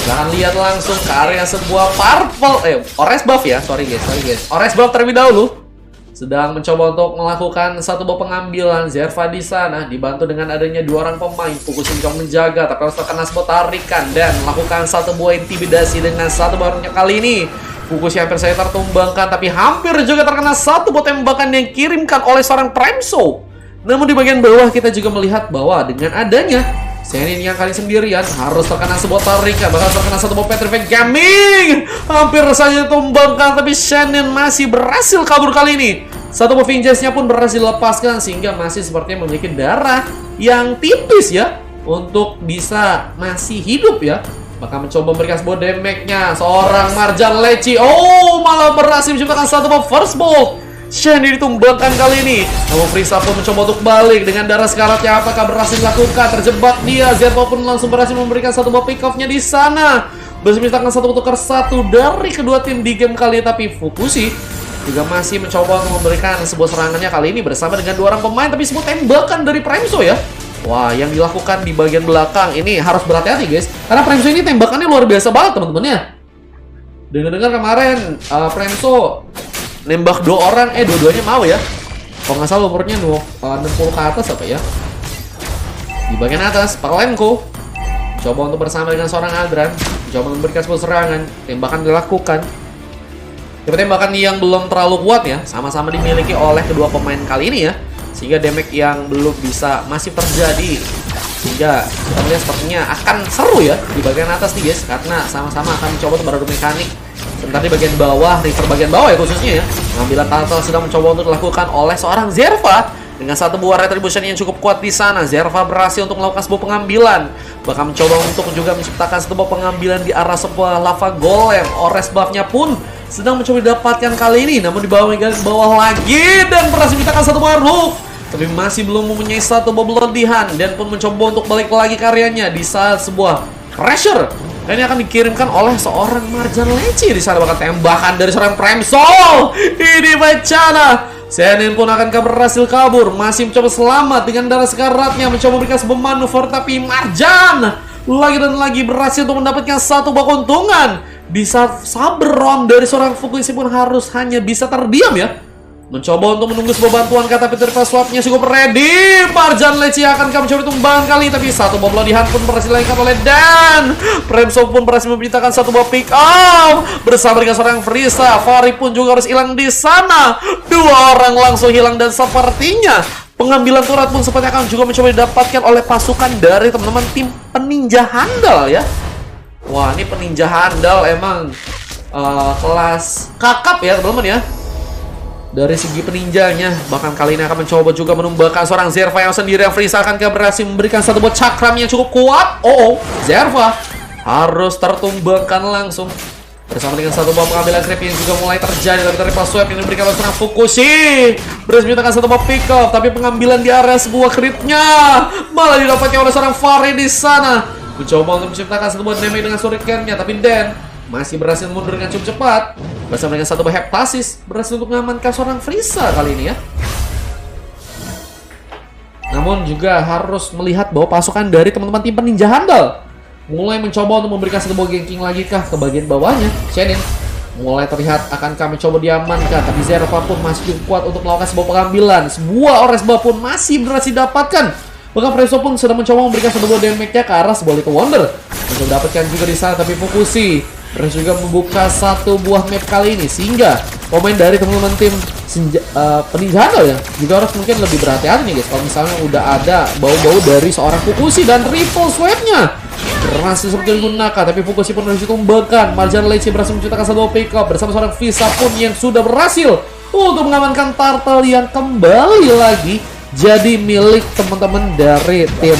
Jangan lihat langsung ke area sebuah purple, orange buff ya, sorry guys. Orange buff terlebih dahulu. Sedang mencoba untuk melakukan satu buah pengambilan. Zerva di sana dibantu dengan adanya dua orang pemain. Fokus mencoba menjaga, tapi harus terkena sebuah tarikan dan melakukan satu buah intimidasi dengan satu barunya kali ini. Fokus yang hampir saya tertumbangkan, tapi hampir juga terkena satu buah tembakan yang dikirimkan oleh seorang Premso. Namun di bagian bawah kita juga melihat bahwa dengan adanya Shenin yang kali sendirian harus terkena sebuah tarikan, bakal terkena satu buah Petrified Gaming. Hampir saja tumbangkan, tapi Shenin masih berhasil kabur kali ini. Satu buah Vinges-nya pun berhasil dilepaskan sehingga masih sepertinya memiliki darah yang tipis ya untuk bisa masih hidup ya. Maka mencoba memberikan sebuah damage-nya seorang Marjan Leci. Oh, malah berhasil menciptakan satu buah First Bolt. Shenin ditumbangkan kali ini. Namun Frieza pun mencoba untuk balik dengan darah sekaratnya. Apakah berhasil dilakukan? Terjebak dia. Zerva pun langsung berhasil memberikan satu buah pick off-nya di sana. Berhasil menciptakan satu tukar satu dari kedua tim di game kali ini. Tapi Fukushi juga masih mencoba untuk memberikan sebuah serangannya kali ini bersama dengan dua orang pemain. Tapi sebuah tembakan dari Premso ya. Wah, yang dilakukan di bagian belakang ini harus berhati-hati guys. Karena Premso ini tembakannya luar biasa banget teman-teman ya. Dengar-dengar kemarin Premso nembak dua orang, dua-duanya mau ya. Kalau nggak salah umurnya 60 ke atas apa ya. Di bagian atas, Parlenko coba untuk bersama dengan seorang Adran, coba memberikan sebuah serangan. Tembakan dilakukan. Tembakan yang belum terlalu kuat ya, sama-sama dimiliki oleh kedua pemain kali ini ya. Sehingga damage yang belum bisa masih terjadi. Sehingga kita melihat sepertinya akan seru ya di bagian atas nih guys, karena sama-sama akan mencoba untuk beradu mekanik. Sebentar di bagian bawah, river bagian bawah ya khususnya ya. Pengambilan turtle sedang mencoba untuk dilakukan oleh seorang Zerva. Dengan satu buah retribution yang cukup kuat di sana, Zerva berhasil untuk melakukan sebuah pengambilan. Bahkan mencoba untuk juga menciptakan satu buah pengambilan di arah sebuah lava golem. Ores buff-nya pun sedang mencoba didapatkan kali ini. Namun di bawah lagi dan berhasil menciptakan satu buah hook. Tapi masih belum mempunyai satu buah berlebihan. Dan pun mencoba untuk balik lagi karyanya di saat sebuah pressure. Dan ini akan dikirimkan oleh seorang Marjan Leci. Di sana bakal tembakan dari seorang Premso. Ini bencana. Shenin pun akan berhasil kabur. Masih mencoba selamat dengan darah sekaratnya. Mencoba memberikan sebuah manuver. Tapi Marjan lagi dan lagi berhasil untuk mendapatkan satu buah keuntungan. Di saat saber round dari seorang Fukushi pun harus hanya bisa terdiam ya. Mencoba untuk menunggu sebuah bantuan kata Peter Swap-nya cukup ready. Marjan Leci akan mencoba tumbang kali. Tapi satu buah pelatihan pun berhasil dilakukan oleh Dan. Premso pun berhasil menciptakan satu buah pick up. Bersama dengan seorang Frieza. Fari pun juga harus hilang di sana. Dua orang langsung hilang dan sepertinya pengambilan turret pun sepertinya akan juga mencoba didapatkan oleh pasukan dari teman-teman tim peninja handal ya. Wah, ini peninja handal emang kelas kakap ya teman-teman ya. Dari segi peninjanya, bahkan kali ini akan mencoba juga menumbangkan seorang Zerva yang sendiri. Yang Frieza akan berhasil memberikan satu buah cakram yang cukup kuat. Zerva harus tertumbangkan langsung. Bersama dengan satu buah pengambilan creep yang juga mulai terjadi. Tapi dari pas swap yang diberikan oleh seorang Fukushi berhasil menciptakan satu buah pick up. Tapi pengambilan di area sebuah creepnya malah didapatkan oleh seorang Fari di sana. Mencoba untuk menciptakan satu buah damage dengan shuriken-nya. Tapi Dan masih berhasil mundur dengan cukup cepat. Bersama dengan satu buah heptasis berhasil untuk mengamankan seorang Frieza kali ini ya. Namun juga harus melihat bahwa pasukan dari teman-teman tim peninja handal mulai mencoba untuk memberikan satu buah ganking lagi kah ke bagian bawahnya. Shenin mulai terlihat akan kami coba diamankan. Tapi Zerva pun masih cukup kuat untuk melakukan sebuah pengambilan. Sebuah ores buff pun masih berhasil didapatkan. Bahkan Premso pun sudah mencoba memberikan satu buah damage-nya ke arah sebuah Little Wonder. Mencoba dapatkan juga di sana, tapi Fukushi terus juga membuka satu buah map kali ini. Sehingga pemain dari teman-teman tim peninja handal ya juga harus mungkin lebih berhati-hati nih guys. Kalau misalnya udah ada bau-bau dari seorang Fukushi dan triple swipe-nya berhasil seperti digunakan. Tapi Fukushi pun berhasil tumbangkan. Marjan Leci berhasil menciptakan satu pick up bersama seorang Frieza pun yang sudah berhasil untuk mengamankan turtle yang kembali lagi jadi milik teman-teman dari tim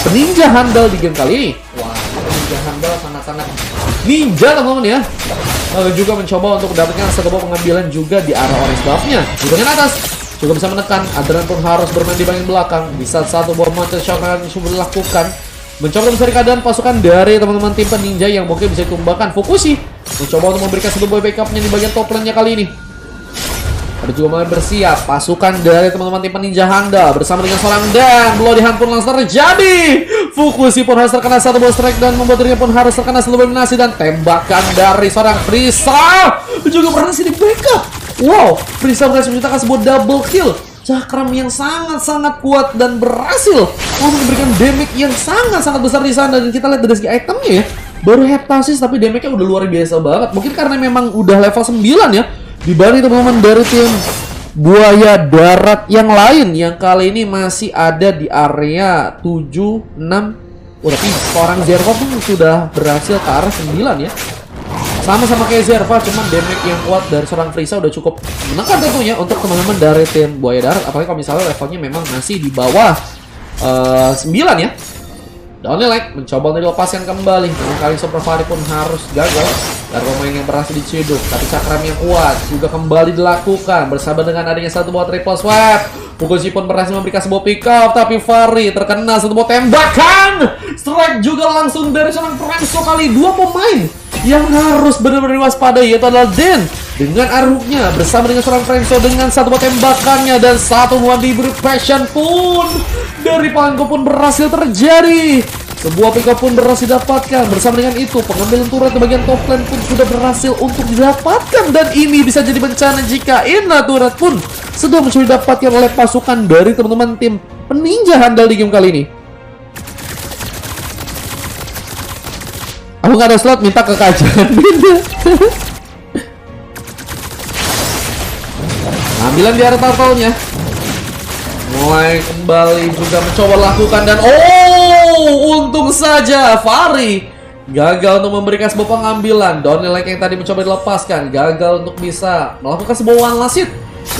peninja handal di game kali ini. Wah, peninja handal sangat-sangat ninja teman-teman ya. Lalu juga mencoba untuk mendapatkan satu buah pengambilan juga di arah orange buff-nya. Di bagian atas juga bisa menekan. Adran pun harus bermain di bagian belakang. Bisa satu buah monster shot yang coba dilakukan. Mencoba mencari keadaan pasukan dari teman-teman tim peninja yang mungkin bisa ditumbangkan. Fukushi mencoba untuk memberikan satu buah backup-nya di bagian top lane-nya kali ini. Ada juga mulai bersiap pasukan dari teman-teman tim peninja handal bersama dengan seorang Dan. Bloody Hunt pun langsung terjadi. Fukushi pun harus terkena satu buah strike dan membuat dirinya pun harus terkena satu eliminasi, dan tembakan dari seorang Frieza juga berhasil di backup. Wow, Frieza berhasil menciptakan sebuah double kill. Cakram yang sangat-sangat kuat dan berhasil langsung memberikan damage yang sangat-sangat besar di sana. Dan kita lihat dari segi itemnya ya, baru Heptasis tapi damage-nya udah luar biasa banget. Mungkin karena memang udah level 9 ya, dibanding teman-teman dari tim Buaya Darat yang lain yang kali ini masih ada di area 7, 6. Oh, tapi seorang Zerva pun sudah berhasil ke arah 9 ya. Sama-sama kayak Zerva, cuman damage yang kuat dari seorang Frieza udah cukup menekan tentunya untuk teman-teman dari tim Buaya Darat. Apalagi kalau misalnya levelnya memang masih di bawah 9 ya. Donelek mencoba untuk dilepaskan kembali. Namun kali Super Fari pun harus gagal dari pemain yang berhasil diciduk. Tapi cakram yang kuat juga kembali dilakukan bersama dengan adanya satu buah triple swipe. Fukushi pun berhasil memberikan sebuah pick up, tapi Fari terkena satu buah tembakan. Strike juga langsung dari seorang Pranzo. Kali dua pemain yang harus benar-benar waspadai yaitu adalah Den dengan aruknya bersama dengan seorang Pranzo dengan satu buah tembakannya, dan satu buah diberi passion pun dari Pango pun berhasil terjadi. Sebuah pick up pun berhasil didapatkan. Bersama dengan itu pengambilan turret di bagian top lane pun sudah berhasil untuk didapatkan, dan ini bisa jadi bencana jika Inna turret pun sudah mencoba didapatkan oleh pasukan dari teman-teman tim peninja handal di game kali ini. Aku nggak ada slot, minta ke kajian beda. Ambilan di area turtle-nya. Mulai kembali juga mencoba lakukan, dan untung saja Fari gagal untuk memberikan sebuah pengambilan. Donelek yang tadi mencoba dilepaskan gagal untuk bisa melakukan sebuah one last hit.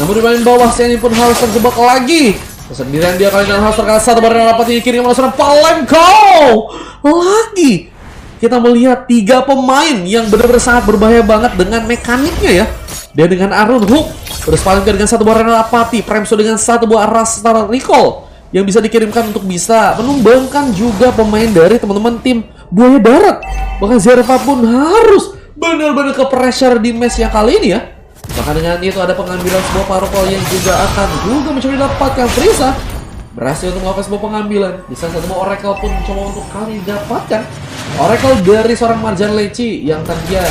Namun di bagian bawah Shani pun harus terjebak lagi. Kesendirian dia kali ini harus terkena satu barang rapat di kiri oleh seorang Palemko. Lagi kita melihat tiga pemain yang benar-benar sangat berbahaya banget dengan mekaniknya ya. Dia dengan Arun Hook, terus Palemko dengan satu buah Renal Apati, Premso dengan satu buah Rastar Recall yang bisa dikirimkan untuk bisa menumbangkan juga pemain dari teman-teman tim Buaya Darat. Bahkan Zerva pun harus benar-benar ke pressure di match yang kali ini ya. Bahkan dengan itu ada pengambilan sebuah parpol yang juga akan juga mencoba didapatkan. Frieza berhasil untuk melakukan sebuah pengambilan. Bisa satu buah Oracle pun mencoba untuk kali didapatkan. Oracle dari seorang Marjan Leci yang tadinya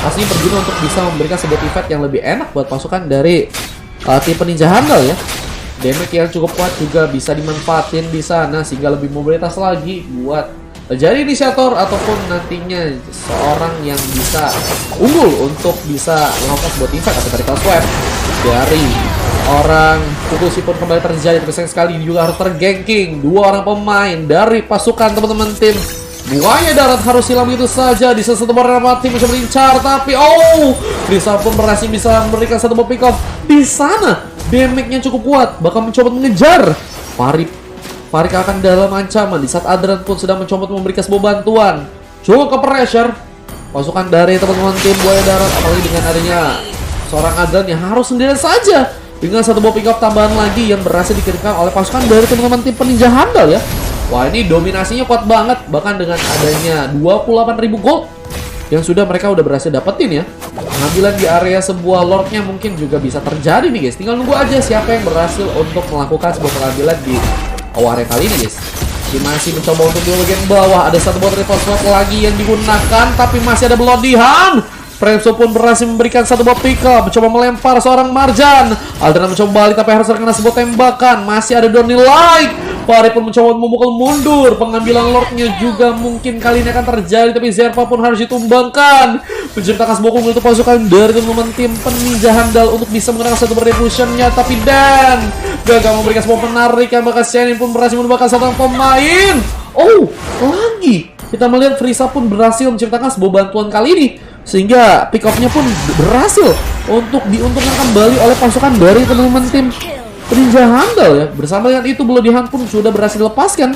pastinya berguna untuk bisa memberikan sebuah effect yang lebih enak buat pasukan dari tim peninja handal ya. Damage yang cukup kuat juga bisa dimanfaatin di sana sehingga lebih mobilitas lagi buat jadi inisiator ataupun nantinya seorang yang bisa unggul untuk bisa melakukan sebuah effect atau vertical swipe dari orang. Fukushi pun kembali terjadi, tapi sayang sekali juga harus terganking. Dua orang pemain dari pasukan teman-teman tim Buaya Darat harus hilang begitu saja. Di satu beberapa tim mencoba mengincar, tapi Frieza pun berhasil bisa memberikan satu buah pick off di sana. Damage-nya cukup kuat, bahkan mencoba mengejar Fari akan dalam ancaman di saat Adran pun sedang mencoba memberikan sebuah bantuan. Cukup ke pressure pasukan dari teman-teman tim Buaya Darat, apalagi dengan adanya seorang Adran yang harus sendirian saja dengan satu buah pick up tambahan lagi yang berhasil dikirimkan oleh pasukan dari teman-teman tim peninja handal ya. Wah, ini dominasinya kuat banget, bahkan dengan adanya 28.000 gold yang sudah mereka udah berhasil dapetin ya. Pengambilan di area sebuah lordnya mungkin juga bisa terjadi nih guys. Tinggal nunggu aja siapa yang berhasil untuk melakukan sebuah pengambilan di area kali ini guys. Masih mencoba untuk di bagian bawah, ada satu buah triple slot lagi yang digunakan, tapi masih ada Bloody Hunt. Premso pun berhasil memberikan satu buah pick up, mencoba melempar seorang Marjan. Aldana mencoba balik tapi harus terkena sebuah tembakan. Masih ada Donelek. Fari pun mencoba memukul mundur. Pengambilan Lordnya juga mungkin kali ini akan terjadi, tapi Zerva pun harus ditumbangkan. Menciptakan sebuah kumul untuk pasukan dari teman-teman tim peninja handal untuk bisa menggunakan satu revolutionnya, tapi Dan gagal memberikan sebuah penarikan. Maka Shani pun berhasil menumbangkan satu pemain. Lagi kita melihat Frieza pun berhasil menciptakan sebuah bantuan kali ini, sehingga pick off-nya pun berhasil untuk diuntungkan kembali oleh pasukan dari teman-teman tim peninja handal ya. Bersama dengan itu Bloody Hunt pun sudah berhasil dilepaskan.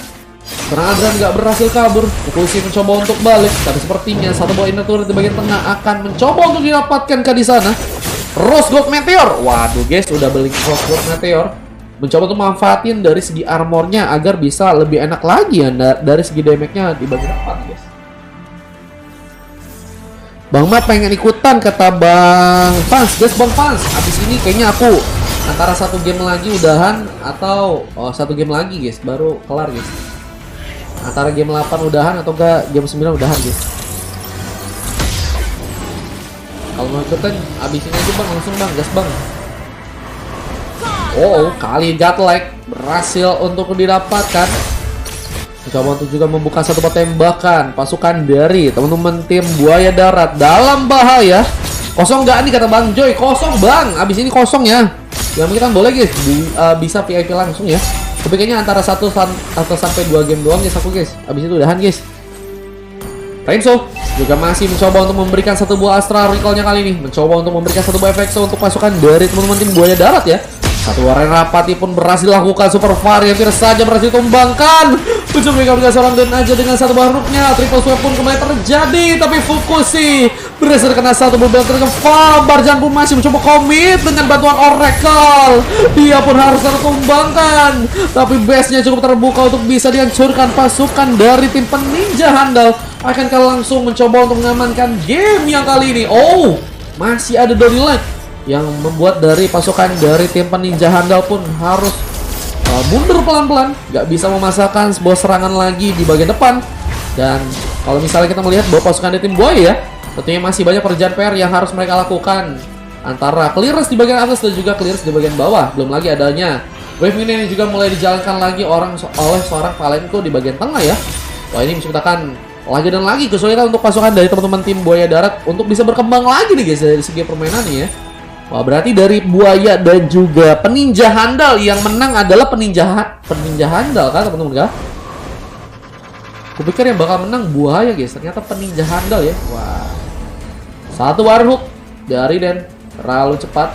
Karena Adran nggak berhasil kabur, Fukushi mencoba untuk balik, tapi sepertinya satu buah inner turret di bagian tengah akan mencoba untuk didapatkan di sana. Rose Gold Meteor, waduh guys, udah beli Rose Gold Meteor. Mencoba untuk manfaatin dari segi armornya agar bisa lebih enak lagi ya dari segi damage-nya di bagian depan guys. Bang Mat pengen ikutan kata Bang Fans, guys Bang Fans. Abis ini kayaknya aku antara satu game lagi udahan atau satu game lagi guys, baru kelar guys. Antara game 8 udahan atau enggak game 9 udahan guys. Kalau mau ikutan abis ini aja Bang, langsung Bang, gas Bang. Oh, kali godlike berhasil untuk didapatkan. Mencoba untuk juga membuka satu tembakan pasukan dari teman-teman tim Buaya Darat dalam bahaya. Kosong nggak nih kata Bang Joy? Kosong Bang, abis ini kosong ya. Ya mungkin kan boleh guys, bisa VIP langsung ya. Tapi kayaknya antara 1 sampai 2 game doang guys aku guys. Abis itu udahan guys. Renzo juga masih mencoba untuk memberikan satu buah Astral Recall-nya kali ini. Mencoba untuk memberikan satu buah efek untuk pasukan dari teman-teman tim Buaya Darat ya. Satu Warren Rapati pun berhasil lakukan super varian, hampir saja berhasil tumbangkan. Mencoba dengan seorang dan aja dengan satu baruknya. Triple swipe pun kembali terjadi, tapi Fukushi berhasil kena satu bubel terkena Barjan pun masih mencoba komit dengan bantuan Oracle. Dia pun harus tertumbangkan, tapi base-nya cukup terbuka untuk bisa dihancurkan. Pasukan dari tim peninja handal akankah langsung mencoba untuk mengamankan game yang kali ini. Oh, masih ada Dodi Light yang membuat dari pasukan dari tim peninja handal pun harus mundur pelan-pelan, nggak bisa memasakkan sebuah serangan lagi di bagian depan. Dan kalau misalnya kita melihat bahwa pasukan dari tim Buaya ya, tentunya masih banyak pekerjaan PR yang harus mereka lakukan, antara clearance di bagian atas dan juga clearance di bagian bawah. Belum lagi adanya wave minion yang juga mulai dijalankan lagi oleh seorang Valenko di bagian tengah ya. Wah, ini menciptakan lagi dan lagi kesulitan untuk pasukan dari teman-teman tim Buaya Darat untuk bisa berkembang lagi nih guys dari segi permainan nih ya. Wah, berarti dari Buaya dan juga peninja handal yang menang adalah peninja handal kan teman-teman kah? Kupikir yang bakal menang Buaya guys, ternyata peninja handal ya. Wah, satu warhook dari Den terlalu cepat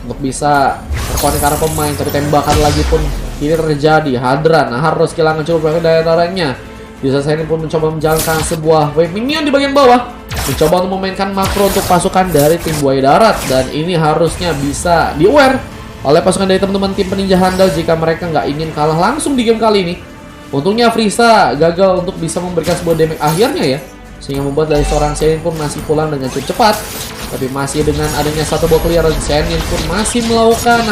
untuk bisa terkonek ke arah pemain, tapi tembakan lagi pun ini terjadi. Hadran harus kehilangan cukup banyak daya tariknya. Bisa saya pun mencoba menjalankan sebuah wave minion di bagian bawah, mencoba untuk memainkan makro untuk pasukan dari tim Buaya Darat, dan ini harusnya bisa di aware oleh pasukan dari teman-teman tim peninja handal jika mereka nggak ingin kalah langsung di game kali ini. Untungnya Frieza gagal untuk bisa memberikan sebuah damage akhirnya ya, sehingga membuat dari seorang Senin pun masih pulang dengan cukup cepat. Tapi masih dengan adanya satu buah clear, Senin pun masih melakukan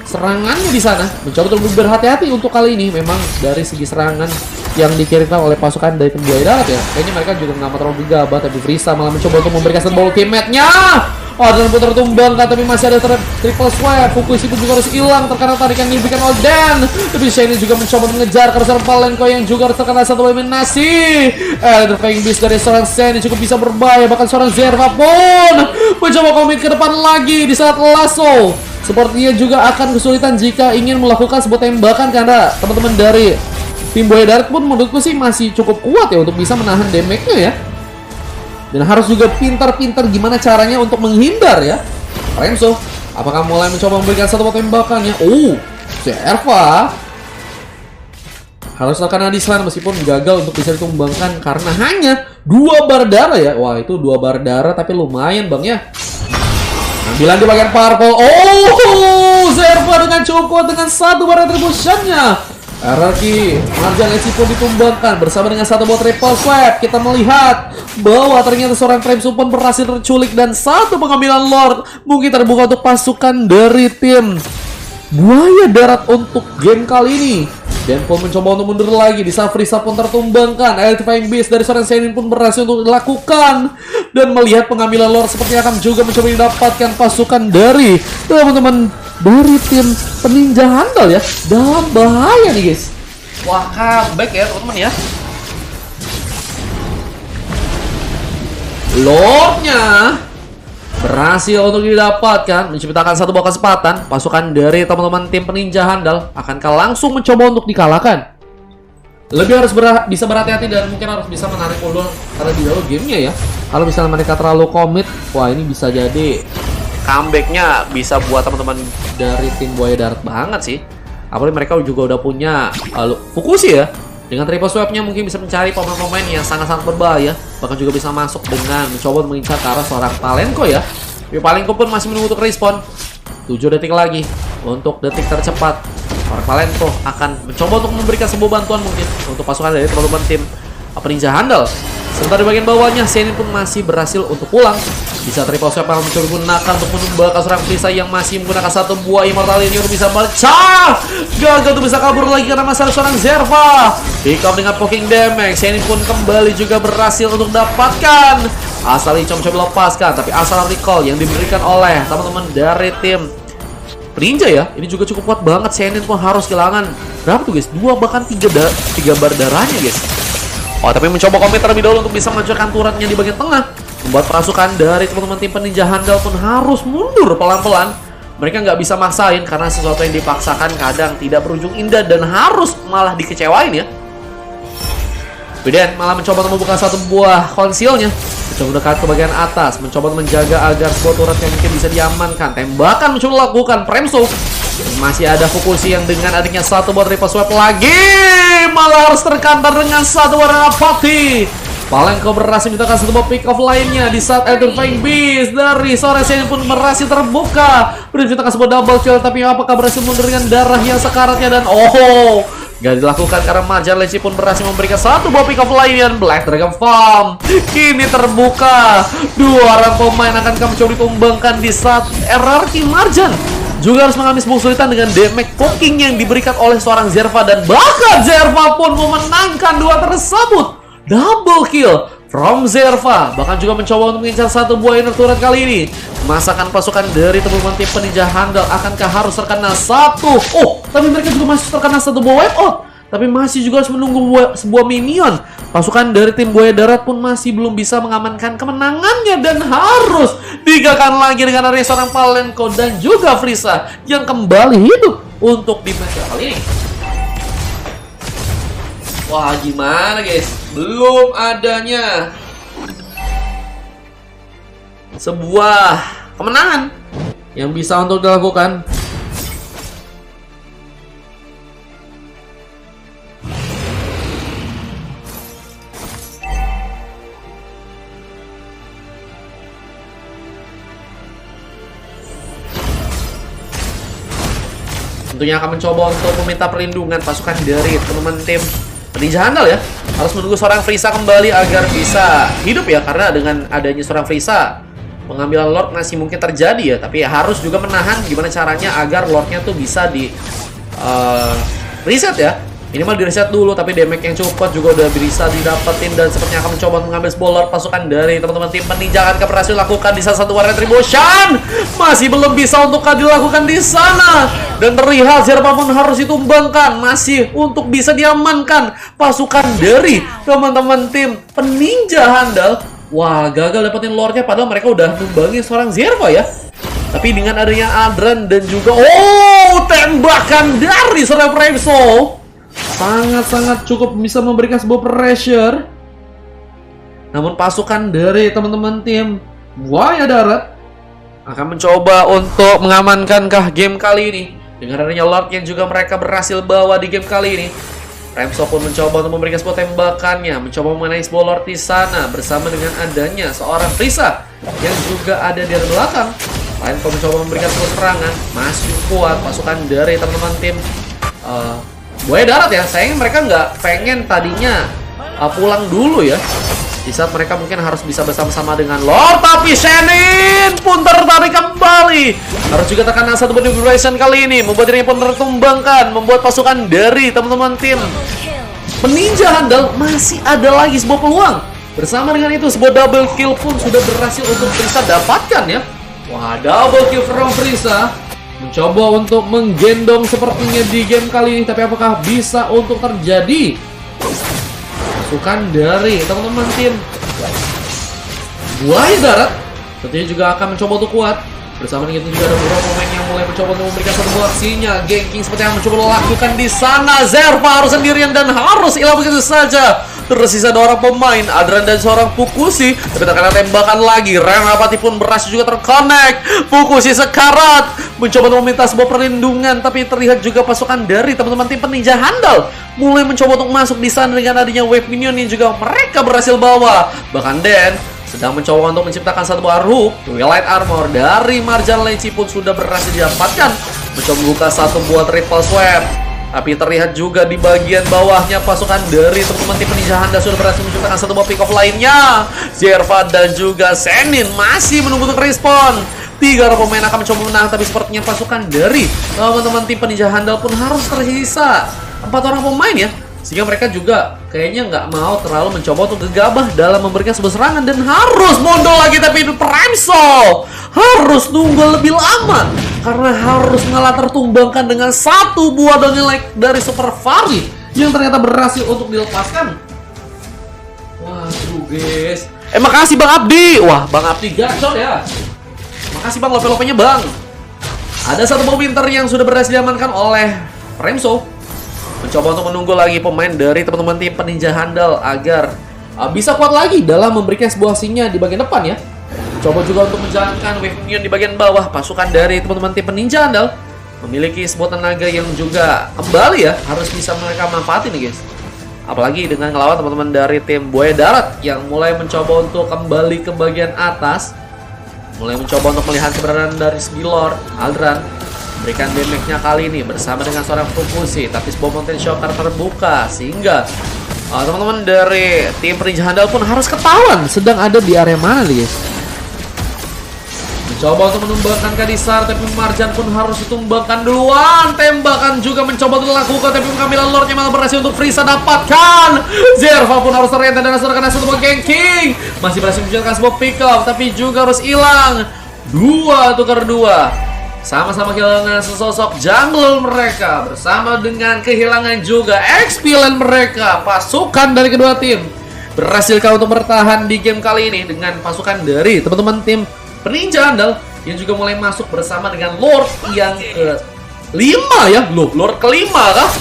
serangannya di sana, mencoba untuk berhati-hati untuk kali ini. Memang dari segi serangan yang dikirimkan oleh pasukan dari tim Buaya Darat ya, kayaknya mereka juga nggak terlalu gegabah, tapi Frieza malah mencoba untuk memberikan satu ultimate-nya. Dan pun tertumbangkan, tapi masih ada triple swipe. Fukushi pun juga harus hilang terkena tarikan yang diberikan oleh Dan. Tapi Shiny juga mencoba mengejar ke seorang Valenko yang juga harus terkena satu eliminasi. Electrifying Beast dari seorang Shiny cukup bisa berbahaya, bahkan seorang Zerva pun mencoba komit ke depan lagi di saat lasso. Sepertinya juga akan kesulitan jika ingin melakukan sebuah tembakan, karena teman-teman dari tim Buaya Darat pun menurutku sih masih cukup kuat ya untuk bisa menahan damage-nya ya. Dan harus juga pintar-pintar gimana caranya untuk menghindar ya. Renzo, apakah mulai mencoba memberikan satu tembakan ya? Oh, Zerva harus terkena dislan meskipun gagal untuk bisa ditumbangkan karena hanya 2 bar darah ya. Wah, itu 2 bar darah tapi lumayan bang ya. Ambilan di bagian purple. Oh, Zerva dengan cukup dengan satu bar retribution-nya. RRQ Marjan Esi pun ditumbangkan bersama dengan satu buah triple swipe. Kita melihat bahwa ternyata seorang Tremsu pun berhasil terculik dan satu pengambilan Lord mungkin terbuka untuk pasukan dari tim Buaya Darat untuk game kali ini. Dan pun mencoba untuk mundur lagi, di saat Frieza pun tertumbangkan. Electrifying Beast dari seorang Senin pun berhasil untuk dilakukan. Dan melihat pengambilan Lord seperti akan juga mencoba didapatkan pasukan dari teman-teman dari tim peninja handal ya, dalam bahaya nih guys. Wah, comeback ya teman-teman ya. Lordnya berhasil untuk didapatkan, menciptakan satu buah kesempatan. Pasukan dari teman-teman tim peninja handal akankah langsung mencoba untuk dikalahkan? Lebih harus bisa berhati-hati dan mungkin harus bisa menarik ulur karena di dalam gamenya ya. Kalau misalnya mereka terlalu komit, wah ini bisa jadi comebacknya bisa buat teman-teman dari tim Buaya Darat banget sih. Apalagi mereka juga udah punya Fukushi ya. Dengan triple swipe-nya mungkin bisa mencari pemain-pemain yang sangat-sangat berbahaya. Bahkan juga bisa masuk dengan mencoba mengincar ke arah seorang Valenko ya. Tapi Valenko pun masih menunggu untuk respon. 7 detik lagi untuk detik tercepat. Seorang Valenko akan mencoba untuk memberikan sebuah bantuan mungkin untuk pasukan dari teman-teman tim peninja handal. Sementara di bagian bawahnya, Zenin pun masih berhasil untuk pulang. Bisa triple swap yang mencoba gunakan untuk menumbangkan seorang Frieza yang masih menggunakan satu buah Immortal ini untuk bisa baca. Gagal untuk bisa kabur lagi karena masalah seorang Zerva. Pick up dengan poking damage. Zenin pun kembali juga berhasil untuk dapatkan. Asal Ichom coba lepaskan, tapi asal recall yang diberikan oleh teman-teman dari tim Ninja ya, ini juga cukup kuat banget. Zenin pun harus kehilangan berapa tuh guys? 2 bahkan 3 bar darahnya guys. Oh, tapi mencoba komit terlebih dahulu untuk bisa menghancurkan turretnya di bagian tengah. Membuat pasukan dari teman-teman tim peninja handal pun harus mundur pelan-pelan. Mereka nggak bisa maksain karena sesuatu yang dipaksakan kadang tidak berujung indah dan harus malah dikecewain ya. Biden malah mencoba untuk membuka satu buah konsilnya. Mencoba mendekat ke bagian atas, mencoba menjaga agar sebuah turret yang mungkin bisa diamankan. Tembakan mencoba lakukan Premso. Masih ada Fukushi yang dengan adanya satu buat triple swap lagi malah harus terkantar dengan satu warna putih. Palenko berhasil menciptakan satu buah pick off lainnya di saat Electrifying Beast dari sore Zenin pun berhasil terbuka. Menciptakan sebuah double kill, tapi apakah berhasil menurunkan darah yang sekaratnya dan gak dilakukan karena Marjan Leci pun berhasil memberikan satu buah pick off lainnya. Black Dragon Farm kini terbuka. 2 orang pemain akan kami coba ditumbangkan di saat RRQ Marjan juga harus mengalami sebuah kesulitan dengan damage poking yang diberikan oleh seorang Zerva, dan bahkan Zerva pun memenangkan 2 tersebut. Double kill from Zerva, bahkan juga mencoba untuk mengincar satu buah inner turret kali ini. Masakan pasukan dari teman-teman tim peninja handal akankah harus terkena satu? Tapi mereka juga masih terkena satu buah wipe out. Tapi masih juga harus menunggu sebuah minion. Pasukan dari tim buaya darat pun masih belum bisa mengamankan kemenangannya dan harus digagalkan lagi dengan adanya seorang Palenko dan juga Frieza yang kembali hidup untuk di match kali ini. Wah, gimana guys? Belum adanya sebuah kemenangan yang bisa untuk dilakukan. Tentunya akan mencoba untuk meminta perlindungan pasukan dari teman-teman tim peninja handal ya. Harus menunggu seorang Frieza kembali agar bisa hidup ya, karena dengan adanya seorang Frieza pengambilan Lord masih mungkin terjadi ya, tapi harus juga menahan gimana caranya agar Lordnya tuh bisa di reset ya. Minimal di reset dulu, tapi damage yang cukup kuat juga udah bisa didapetin, dan sepertinya akan mencoba mengambil sebuah Lord pasukan dari teman-teman tim peninja. Akan berhasil lakukan di salah satu warna Retribution. Masih belum bisa untuk dilakukan di sana, dan terlihat Zerva pun harus ditumbangkan. Masih untuk bisa diamankan pasukan dari teman-teman tim peninja handal. Wah, gagal dapetin Lordnya padahal mereka udah numbangi seorang Zerva ya. Tapi dengan adanya Adran dan juga tembakan dari seorang Premso sangat-sangat cukup bisa memberikan sebuah pressure. Namun pasukan dari teman-teman tim buaya darat akan mencoba untuk mengamankankah game kali ini. Dengan adanya Lord yang juga mereka berhasil bawa di game kali ini, Premso pun mencoba untuk memberikan sebuah tembakannya, mencoba mengenai sebuah Lord di sana bersama dengan adanya seorang Frieza yang juga ada di belakang. Palenko mencoba memberikan sebuah serangan, masih kuat pasukan dari teman-teman tim buaya darat ya. Sayang mereka nggak pengen tadinya pulang dulu ya, di saat mereka mungkin harus bisa bersama-sama dengan Lord. Tapi Zenin pun tertarik kembali, harus juga terkena satu body vibration kali ini, membuat dirinya pun tertumbangkan, membuat pasukan dari teman-teman tim peninja handal masih ada lagi sebuah peluang. Bersama dengan itu sebuah double kill pun sudah berhasil untuk Frieza dapatkan ya. Wah, double kill from Frieza. Mencoba untuk menggendong sepertinya di game kali ini, tapi apakah bisa untuk terjadi? Pasukan dari teman-teman tim buaya darat tentunya juga akan mencoba untuk kuat. Bersama dengan itu juga ada beberapa pemain yang mulai mencoba untuk memberikan satu buah aksinya. Ganking seperti yang mencoba lakukan di sana. Zerva harus sendirian dan harus hilang begitu saja. Tersisa 2 orang pemain, Adran dan seorang Fukushi. Tapi terkena tembakan lagi. Renapati pun berhasil juga terconnect. Fukushi sekarat, mencoba untuk meminta sebuah perlindungan, tapi terlihat juga pasukan dari teman-teman tim peninja handal mulai mencoba untuk masuk di sana dengan adanya wave minion yang juga mereka berhasil bawa. Bahkan Den sedang mencoba untuk menciptakan satu buah hook. Twilight Armor dari Marjan Leci pun sudah berhasil didapatkan. Mencoba membuka satu buah triple swap. Tapi terlihat juga di bagian bawahnya pasukan dari teman-teman tim Ninja Handa sudah berhasil menciptakan satu buah pick off lainnya. Zerva dan juga Senin masih menunggu untuk respon. 3 orang pemain akan mencoba menang, tapi sepertinya pasukan dari teman-teman tim Ninja Handal pun harus tersisa 4 orang pemain ya. Sehingga mereka juga kayaknya nggak mau terlalu mencoba untuk gegabah dalam memberikan sebuah serangan. Dan harus mundur lagi, tapi itu Premso harus nunggu lebih lama karena harus malah tertumbangkan dengan satu buah Donelek dari Super Fari yang ternyata berhasil untuk dilepaskan. Waduh guys, makasih Bang Abdi. Wah, Bang Abdi gacor ya. Makasih Bang, love-nya Bang. Ada satu bom winter yang sudah berhasil diamankan oleh Premso. Mencoba untuk menunggu lagi pemain dari teman-teman tim Ninja Handal agar bisa kuat lagi dalam memberikan sebuah aksinya di bagian depan ya. Coba juga untuk menjalankan wave minion di bagian bawah. Pasukan dari teman-teman tim Ninja Handal memiliki sebuah tenaga yang juga kembali ya harus bisa mereka manfaatin nih guys. Apalagi dengan ngelawan teman-teman dari tim Buaya Darat yang mulai mencoba untuk kembali ke bagian atas, mulai mencoba untuk melihat keberadaan dari segi Lord Aldran. Berikan damage-nya kali ini bersama dengan seorang Fukushi, tapi sebuah Mountain Shocker terbuka sehingga teman-teman dari tim Ninja Handal pun harus ketahuan sedang ada di area mana nih guys. Mencoba untuk menumbangkan Kadisar, tapi Marjan pun harus ditumbangkan duluan. Tembakan juga mencoba untuk dilakukan, tapi pengambilan Lordnya malah berhasil untuk Frieza dapatkan. Zerva pun harus ternyata dan karena satu King masih berhasil menjalankan sebuah pick up, tapi juga harus hilang. 2 tukar 2. Sama-sama kehilangan sesosok jungle mereka bersama dengan kehilangan juga XP lane mereka. Pasukan dari kedua tim berhasilkah untuk bertahan di game kali ini dengan pasukan dari teman-teman tim Ninja Handal yang juga mulai masuk bersama dengan Lord yang ke-5 ya. Loh, Lord ke-5 kah?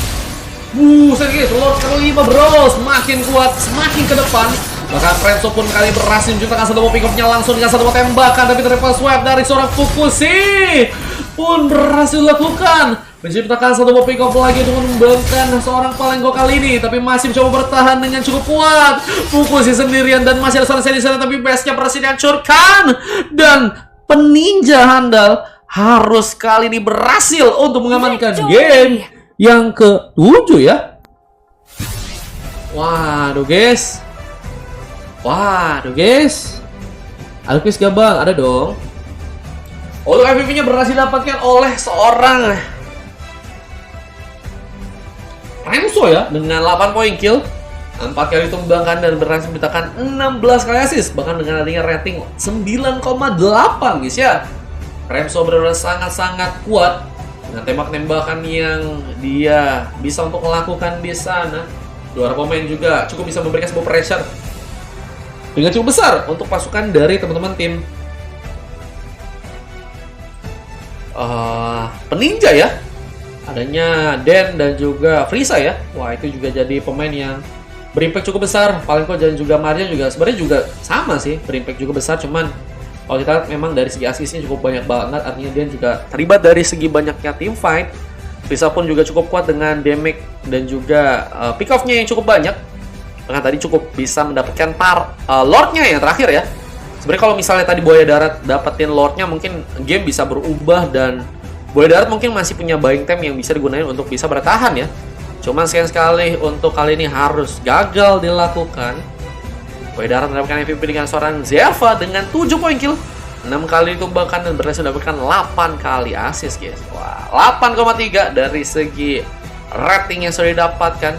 Buset guys, Lord ke-5 bro, semakin kuat, semakin ke depan. Bahkan Premso pun kali berhasil menciptakan satu pick up-nya langsung dengan satu tembakan, tapi triple swipe dari seorang Fukushi pun berhasil dilakukan. Menciptakan satu pick up lagi untuk menumbangkan seorang Palengo kali ini, tapi masih mencoba bertahan dengan cukup kuat. Fukushi sendirian dan masih ada seorang di sana, tapi base-nya berhasil dihancurkan. Dan Peninja Handal harus kali ini berhasil untuk mengamankan game yang ke-7 ya. Waduh guys. Waduh guys. Ada quiz gak bang? Ada dong. Untuk MVP-nya berhasil dapatkan oleh seorang Premso ya, dengan 8 poin kill, 4 kali tumbangkan dan berhasil menciptakan 16 kali assist, bahkan dengan adanya rating 9,8 guys ya. Premso benar-benar sangat-sangat kuat dengan tembak-tembakan yang dia bisa untuk melakukan di sana. Dua pemain juga cukup bisa memberikan sebuah pressure dengan cukup besar untuk pasukan dari teman-teman tim Peninja ya. Adanya Den dan juga Frieza ya. Wah, itu juga jadi pemain yang berimpact cukup besar. Palenko dan juga Marjan juga sebenarnya juga sama sih, berimpact juga besar. Cuman kalau kita lihat memang dari segi asisnya cukup banyak banget. Artinya Den juga terlibat dari segi banyaknya team fight. Frieza pun juga cukup kuat dengan damage dan juga pick off-nya yang cukup banyak. Bahkan tadi cukup bisa mendapatkan Lord-nya yang terakhir ya. Sebenarnya kalau misalnya tadi Buaya Darat dapetin Lord-nya, mungkin game bisa berubah dan Buaya Darat mungkin masih punya buying time yang bisa digunakan untuk bisa bertahan ya. Cuman sayang sekali untuk kali ini harus gagal dilakukan. Buaya Darat mendapatkan MVP dengan seorang Zerva dengan 7 poin kill, 6 kali ditumbangkan dan berhasil mendapatkan 8 kali assist guys. Wah, 8,3 dari segi rating yang sudah didapatkan.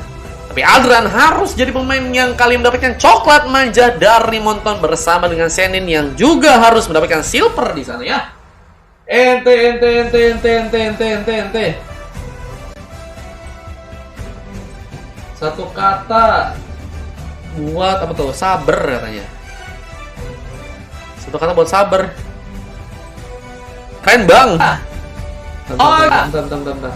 Tapi Aldran harus jadi pemain yang kali mendapatkan coklat manja dari Monton bersama dengan Senin yang juga harus mendapatkan silver di sana ya. Ente. Satu kata buat apa tuh? Sabar katanya. Satu kata buat sabar. Keren bang. Bentar.